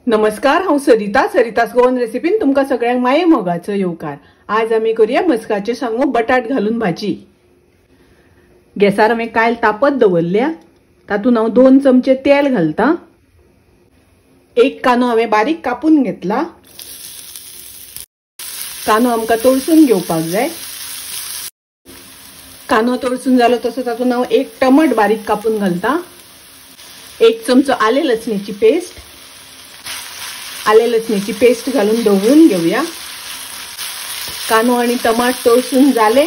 नमस्कार, हांव सरितास गोवन रेसिपीन तुमकां सगळ्यांक माये मोगाचो येवकार। आज आमी करूया मस्काचे सांगो बटाट घालून भाजी। गॅसार हांवें कायल तापत दवरल्या, तातूंत हांव 2 चमचे तेल घालता। एक कांदो हांवें बारीक कापून घेतला। कांदो आमकां तळसून घेवपाक जाय। कांदो तळसून जालो तसो तातूंत हांव एक टमाट बारीक कापून घालता। 1 चमचो आले लसणेची पेस्ट, आले लसणेची पेस्ट घालून ढवळून घेऊया। कांदो आणि टमाट तळसून जाले,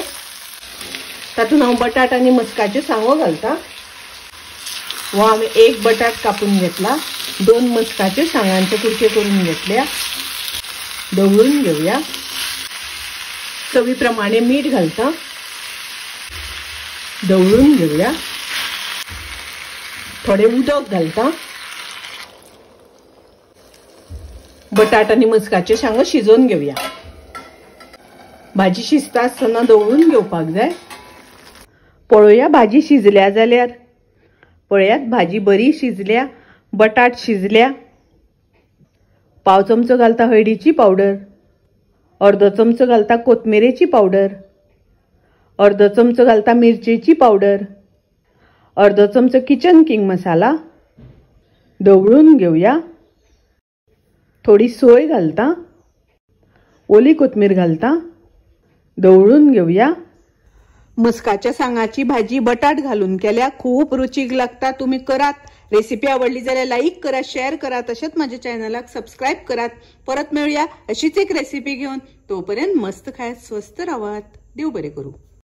तातूंत हांव बटाट आणि मस्काचे सांगो घालता। व हांवें 1 बटाट कापून घेतला, 2 मस्काचे सांगांचे कुडके करून घेतल्या। ढवळून घेऊया। चवीप्रमाणे मीठ घालता, ढवळून घेऊया। थोडे उदक घालता। बटाट आणि मस्काचे सांगो शिजोवन घेऊया। भाजी शिजता आसतना ढवळून घेवपाक जाय। पळोवया भाजी शिजल्या जाल्यार। पळयात भाजी बरी शिजल्या, बटाट शिजल्या। पाव चमचो घालता हळदीची पावडर, अर्धो चमचो घालता कोथमिरेची पावडर, अर्धो चमचो घालता मिरचेची पावडर, अर्धो चमचो किचन किंग मसाला। ढवळून घेऊया। थोडी सोय घालता, ओली कोथमीर घालता, ढवळून घेऊया। मस्काच्या सांगाची भाजी बटाट घालून केल्या खूप रुचीक लागता। तुम्ही करात। रेसिपी आवडली जाल्यार लाईक करा, शेअर करा, तसेच माझ्या चॅनलाक सबस्क्राइब करात। परत मिळूया अशीच एक रेसिपी घेऊन। तोपर्यंत मस्त खायत, स्वस्त राहात। देव बरे करू।